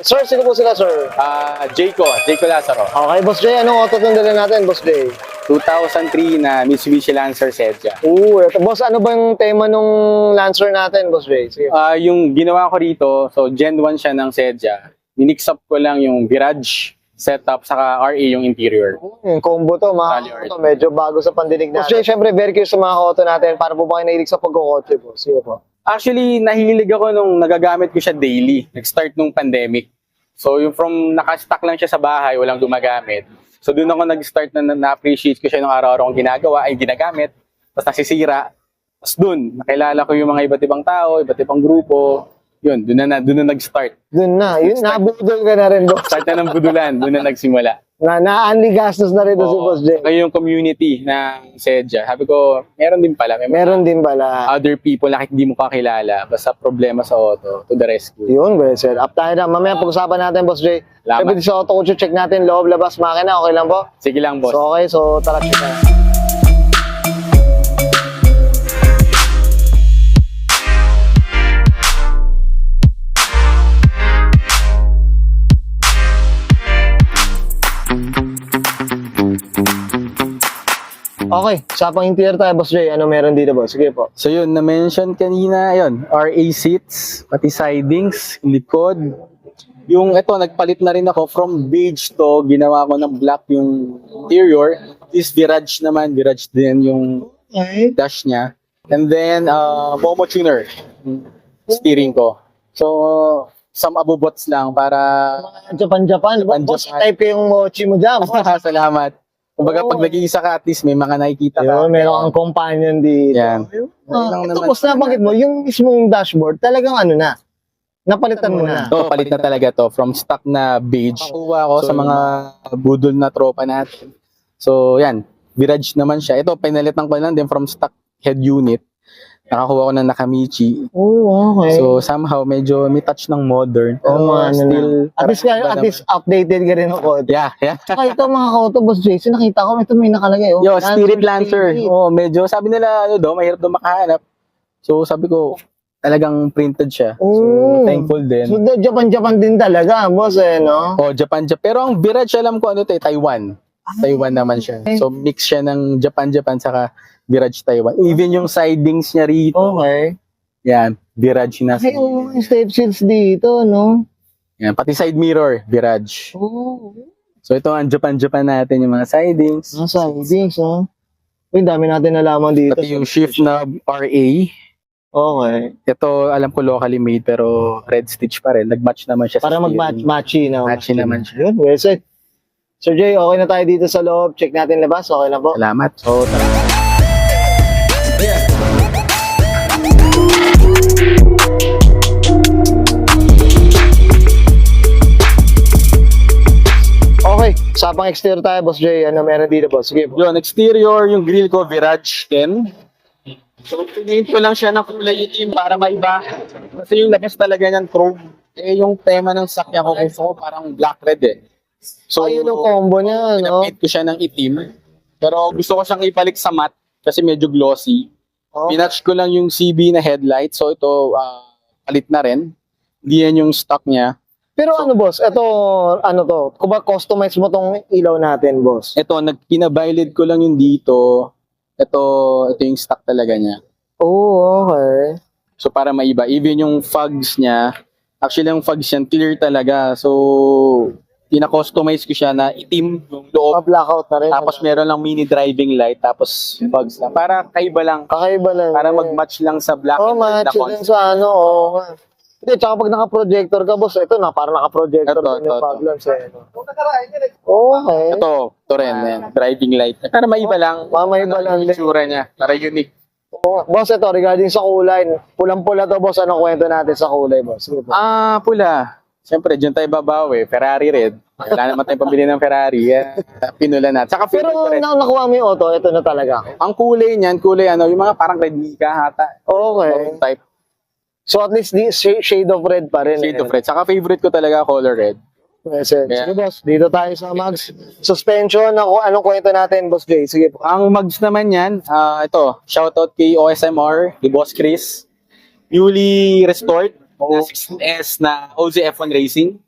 Sir, sino po sila, sir? Jayco Lazaro. Okay, Boss Jay, anong auto itong dala natin, Boss Jay? 2003 na Mitsubishi Lancer Sedia. Ito, Boss, ano ba yung tema nung Lancer natin, Boss Jay? Sige. Yung ginawa ko rito, so Gen 1 siya ng Sedia. Minix up ko lang yung Virage setup saka RA yung interior. Yung combo to, mga Rally auto, medyo bago sa pandinig natin. Boss Jay, syempre, very curious sa mga auto natin. Para po ba kayo nahilig sa pagkukotse po? Sige po. Actually, nahilig ako nung nagagamit ko siya daily. Nag-start nung pandemic. So, yung from naka-stock lang siya sa bahay, walang gumagamit. So, doon ako nag-start na na-appreciate ko siya nung araw-araw kong ginagawa, ay ginagamit. Tapos nasisira. Tapos doon, nakilala ko yung mga iba't ibang tao, iba't ibang grupo. Yun, doon na nag-start. Doon na, yun, nabudol ka na rin, Boss. Start na ng budulan, doon na nagsimula. Na-unli gastos na rin to si Boss Jay. Saka yung community ng Sedia. Sabi ko, meron din pala. May mga Meron din pala. other people na hindi mo kakilala. Basta problema sa auto, to the rescue. Yun, well said. Up tayo na. Mamaya pag-usapan natin, Boss Jay. Salamat. Sabi sa auto ko, check natin loob, labas, makina. Okay lang po? Sige lang, boss. So, okay. So, tara, check na. Okay, usapang interior tayo, Boss Jay. Ano meron dito, Boss? Sige po. So yun, na-mention kanina, yun, RA seats, pati sidings, likod. Yung ito, nagpalit na rin ako from beige to, ginawa ko ng black yung interior. This Virage naman, Virage din yung dash niya. And then, Momo tuner, steering ko. So, some abubots lang para... Japan. Boss, type ko yung mochi mo dyan. Salamat. Kumbaga, pag nag-iisa ka, at least may mga nakikita ka. Yun, meron kang companion dito. Yan. Ito, Boss, nabanggit mo, yung mismong dashboard, talagang ano na, napalitan mo na. So, palit na talaga to from stock na beige. Kuha ko sa mga budol na tropa natin. So, yan. Virage naman siya. Ito, pinalitan ko lang din from stock head unit. Nakakuha ko ng Nakamichi. Oo, okay. So, somehow, medyo may touch ng modern. Oo, mga still... at least updated ka rin ako. Yeah. Tsaka ito mga kauto, Boss Jason, nakita ko, ito may nakalagay. Oh. Yo, Spirit Lancer. Spirit. Oh, medyo, sabi nila, mahirap daw makahanap. So, sabi ko, talagang printed siya. So, thankful din. So, Japan din talaga, Boss, no? Oh, Japan. Pero ang Virage, alam ko ano Taiwan. Taiwan naman siya. So, mix siya ng Japan, saka Virage Taiwan. Even yung sidings niya rito. Okay. Yan, Virage na. Ay, yung step shields dito, no? Yan, pati side mirror, Virage. Oo. So, ito ang Japan natin, yung mga sidings. Ang sidings, oh. Uy, dami natin nalaman dito. Pati yung shift na RA. Okay. Ito, alam ko locally made, pero red stitch pa rin. Nag-match naman siya Para sa steering. mag-matchy na. Matchy naman siya. Yun, well said. Sir Jay, okay na tayo dito sa loob. Check natin labas. Okay na po. Salamat. So, tara. Okay, usapang exterior tayo, Boss Jay. Ano meron dito, Boss? Sige po. Yun, exterior, yung grill ko, Virage 10. So, pinaint ko lang siya ng kulay itim para maiba. Kasi yung labas talaga niyan, chrome. Eh, yung tema ng sakya ko, gusto ko parang black-red eh. So, Ayun yung combo niya, no? pinapaint ko siya ng itim. Pero gusto ko siyang ipalit sa matte kasi medyo glossy. Oh. Pinatch ko lang yung CB na headlight. So, ito, palit na rin. Hindi yan yung stock niya. Pero ano, Boss? Ito, ano to? Kung ba customize mo tong ilaw natin, Boss? Ito, pinabiled ko lang yung dito. Ito yung stock talaga niya. Oh, okay. So, para maiba. Even yung fogs niya, actually yung fogs niya, clear talaga. So, pina-customize ko siya na itim yung loob. Pa-blackout na rin. Tapos meron lang mini driving light, tapos fogs lang. Para kaiba lang. Kakaiba lang. Para mag-match lang sa black Oh, and white na match din concept. sa ano, oh. Hindi, tsaka pag naka-projector ka, Boss, ito na, parang naka-projector Ito, din yung ito. problems eh. No? Okay. Ito rin, yan. Driving light. Para maiba lang. Mamaiba lang din. Itsura niya. Para unique. Boss, ito, regarding sa kulay, pulang-pula to, Boss, anong kwento natin sa kulay, Boss? Sige po. Pula. Siyempre, dyan tayo babawi. Ferrari red. Wala naman tayong pambili ng Ferrari. Pinula natin. Saka Pero favorite ko rin. nakuha mo yung auto, ito na talaga. Ang kulay niyan, yung mga parang red Mika hata. Okay. Type. So at least the shade of red pa rin. Shade of red. Saka favorite ko talaga color red. Yes, yes. Yeah. Sige, Boss, dito tayo sa Mags. Suspension, anong kwento natin, Boss Jay? Sige po. Ang mags naman yan, ito, shoutout kay OSMR, kay Boss Chris. Newly restored, na 16S na OZ F1 Racing.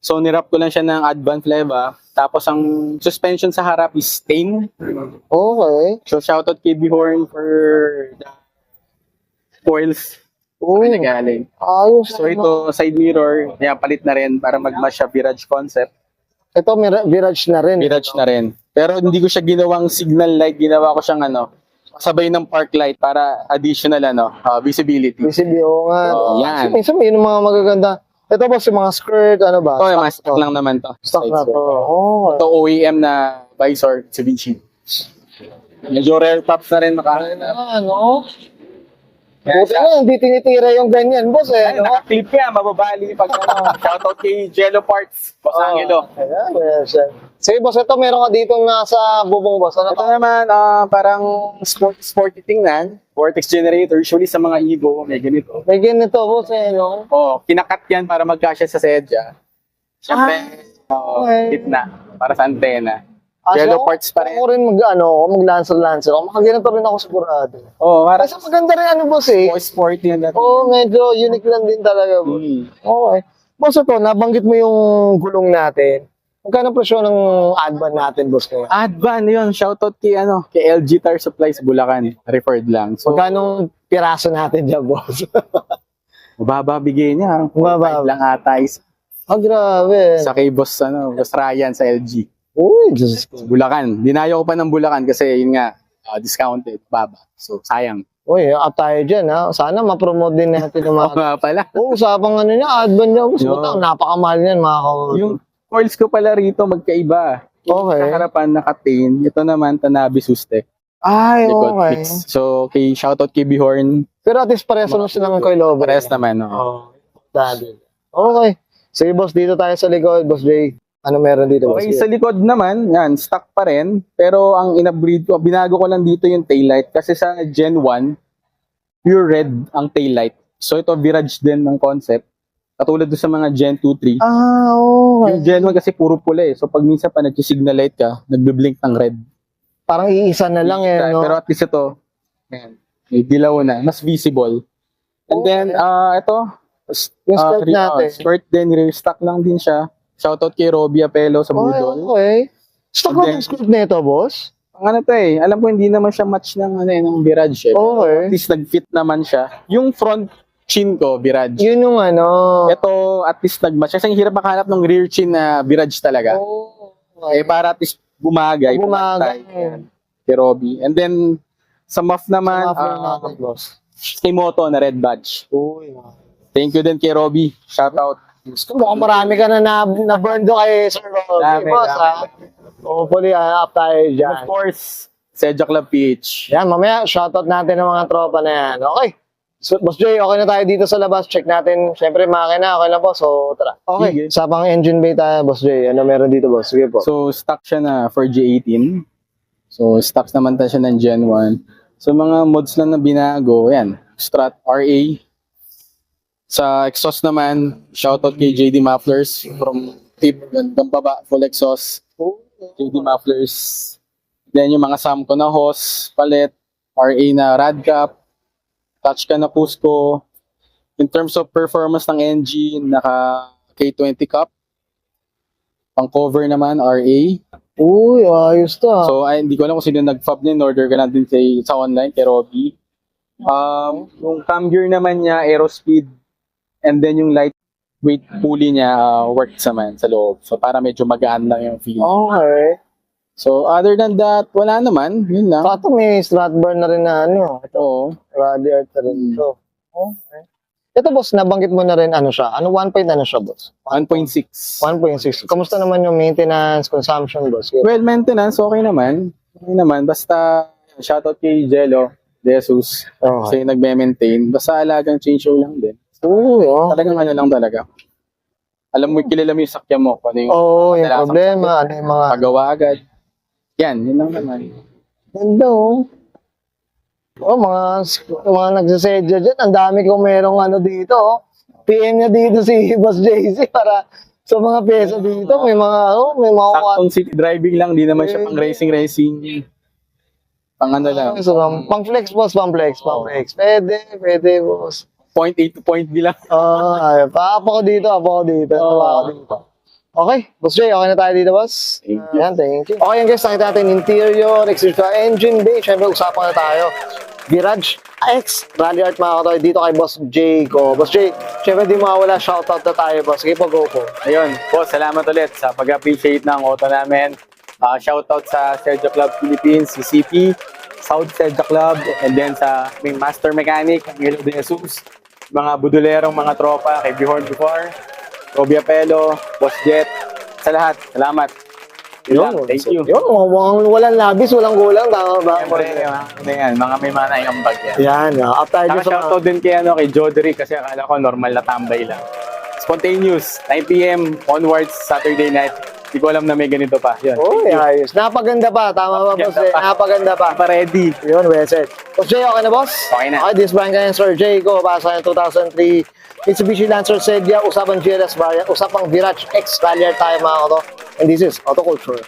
So, nirap ko lang siya ng Advan Fleva. Tapos, ang suspension sa harap is stain. Okay. So, shoutout kay Bihorn for the coils. Oh, Galing. ayos. So, ito, side mirror. Kaya palit na rin para mag-match siya Virage concept. Ito, Virage na rin. Virage na rin. Pero hindi ko siya ginawang signal light. Ginawa ko siyang kasabay ng park light para additional visibility. PCB, oo nga. Oh, yan. Kasi minsan may mga magaganda. Ito boss, yung mga skirt, ano ba? Ito, yung stock lang naman to. Stock na Side to. skirt. Oh. Ito, OEM na visor, Mitsubishi. Medyo rare tops na rin makaroon na. Ano? Buti na, hindi tinitira yung ganyan, boss Ay, eh. No? naka-clip yan, mababali pag shoutout kay Jello Parts, Boss Angelo. Ayan, yes. Sige boss, ito meron ka dito nasa bubong boss. Ano Ito pa? naman, parang sporty tingnan. Vortex generator, usually sa mga Evo, may ganito. May ganito boss eh, no? Kinakat yan para magkasya sa sedya. Siyempre, okay. gitna, para sa antena. Jello parts pa rin. Ako rin mag-lancer. Makaganito rin ako sigurado. Para Kasi maganda rin ano boss eh. sporty yan natin. Medyo unique lang din talaga boss. Okay. Boss ito, nabanggit mo yung gulong natin. Magkano presyo ng Advan natin boss kaya? Advan, yun. Shoutout kay LG Tire Supplies Bulacan. Referred lang. So, Magkano piraso natin dyan boss? mababa bigay niya. Mababa. 5 lang ata isa. Grabe. Sa kay Boss Ryan sa LG. Uy, Diyos ko. Bulacan. Dinayo ko pa ng Bulacan kasi yun nga, discounted, baba. So, sayang. Uy, up tayo dyan ha. Sana ma-promote din natin yung Oo mga... nga pala. Usapang ano niya, Advan niya. Gusto Yo. mo napakamahal niyan mga kawan. Yung coils ko pala rito magkaiba. Yung Okay. sa harapan naka-tain. Ito naman, Tanabe Sustek. Ay, Likod okay. fix. So, shoutout kay Bihorn. Pero at least pareso na silang coilover. Pares naman. Dali. Okay. Sige boss, dito tayo sa likod, Boss Jay. Ano meron dito boss? Okay, sa likod naman, yan, stock pa rin. Pero ang inabreed ko, binago ko lang dito yung taillight. Kasi sa Gen 1, pure red ang taillight. So ito, Virage din ng concept. Katulad doon sa mga Gen 2, 3. Okay. Yung Gen 1 kasi puro pula eh. So pag minsan pa nag-signal light ka, nagbe-blink ng red. Parang iisa na lang eh, no? Pero at least ito, yan, may dilaw na, mas visible. And then, ito, Yung skirt natin. skirt din, rear stock lang din siya. Shoutout kay Robbie Apelo sa Budol. Okay. Stock lang yung skirt nito, boss? Ang alam ko hindi naman siya match ng ng Virage eh. Okay. At least nag-fit naman siya. Yung front chin ko, Virage. Yun yung ano. Ito, at least nag-match. Kasi ang hirap makahanap ng rear chin na Virage talaga. Okay. Para at least bumagay. Bumagay. Kay Robbie. And then, sa muff naman, boss. kay Moto na red badge. Uy. Thank you din kay Robbie. Shoutout. Mukhang marami ka na burn doon kay Sir Robbie, Dami, boss, dami. ha? Hopefully, up tayo dyan. Of course, Sedja Club PH. Yan, mamaya, shoutout natin ng mga tropa na yan. Okay. So, Boss Jay, okay na tayo dito sa labas. Check natin. Siyempre, makina, okay na po. So, tara. Okay. Sige. Sa pang engine bay tayo, Boss Jay. Ano meron dito, boss? Sige po. So, stock siya na for G18. So, stocks naman tayo siya ng Gen 1. So, mga mods lang na binago, yan. Strat RA. Sa exhaust naman, shoutout kay JD Mufflers from tip hanggang baba, full exhaust. JD Mufflers. Then yung mga Samco na hose, palet, RA na rad cap, touch ka na Cusco. In terms of performance ng engine, naka K20 cup. Pang cover naman, RA. Uy, ayos to. So, hindi ko alam kung sino nag-fab niya. Order ka natin sa online, kay Robbie. Yung cam gear naman niya, Aerospeed. And then yung lightweight pulley niya, works naman sa loob. So, para medyo magaan lang yung feel. Okay. So, other than that, wala naman. Yun lang. Pato may Stratburn na rin na ano. Ito. Rally art na rin ito. Okay. Ito, boss, nabanggit mo na rin ano siya. Ano, 1 point ano siya, boss? 1.6. 1.6. Kamusta naman yung maintenance, consumption, boss? Well, maintenance, okay naman. Okay naman. Basta, shoutout kay Jello Jesus. Okay. Kasi nagme-maintain. Basta alagang change oil lang din. Uy, oh. Talagang ano lang talaga. Alam mo, kilala mo yung sakya mo. Kung ano yung Oo, yung kadalasang problema. Ano yung mga... pagawa agad. Yan, yun lang naman. Ganda, oh. Oh, mga nagsasedya dyan. Ang dami kong merong ano dito, oh. PM niya dito si Boss JC para sa mga pyesa dito. May mga, may mga... Saktong city driving lang, di naman siya pang racing. Pang ano lang. So, pang flex, boss, pang flex. Pwede, boss. Point A to point B lang. Apa ko dito. Oo. Okay, Boss Jay, okay na tayo dito, boss. Thank you. Ayan, thank you. Okay yan guys, nakita natin interior, exterior, engine bay. Siyempre, usapan na tayo. Virage X Rally Art mga katoy dito kay Boss Jay ko. Boss Jay, siyempre di mawala, shoutout na tayo, boss. Sige po, go po. Ayun, po, salamat ulit sa pag-appreciate ng auto namin. Shoutout sa Sergio Club Philippines, si CP, South Sergio Club, and then sa aming Master Mechanic, Angelo De Jesus, mga budulerong mga tropa, kay Bihorn Before, Robbie Apelo, Boss Jet, sa lahat, salamat. Yun lang, thank you. Yun, walang labis, walang kulang. Tama ba? Siyempre, mga may mga naiambag yan. Yan, up tayo Saka dun sa shoutout din kay Joderick kasi akala ko normal na tambay lang. Spontaneous, 9 p.m. onwards, Saturday night. Hindi ko alam na may ganito pa. Yun. Oh, ayos. Napaganda pa. Tama ba, boss? Napaganda pa. Napaganda pa. Pa ready. Yun, well said. Boss Jay, okay na, boss? Okay na. Okay, this brand kaya Sir Jay ko. Pasa yung 2003 Mitsubishi Lancer Sedia, usapang GLS variant, usapang Virage X Rally Art tayo mga kato. And this is Autoculture.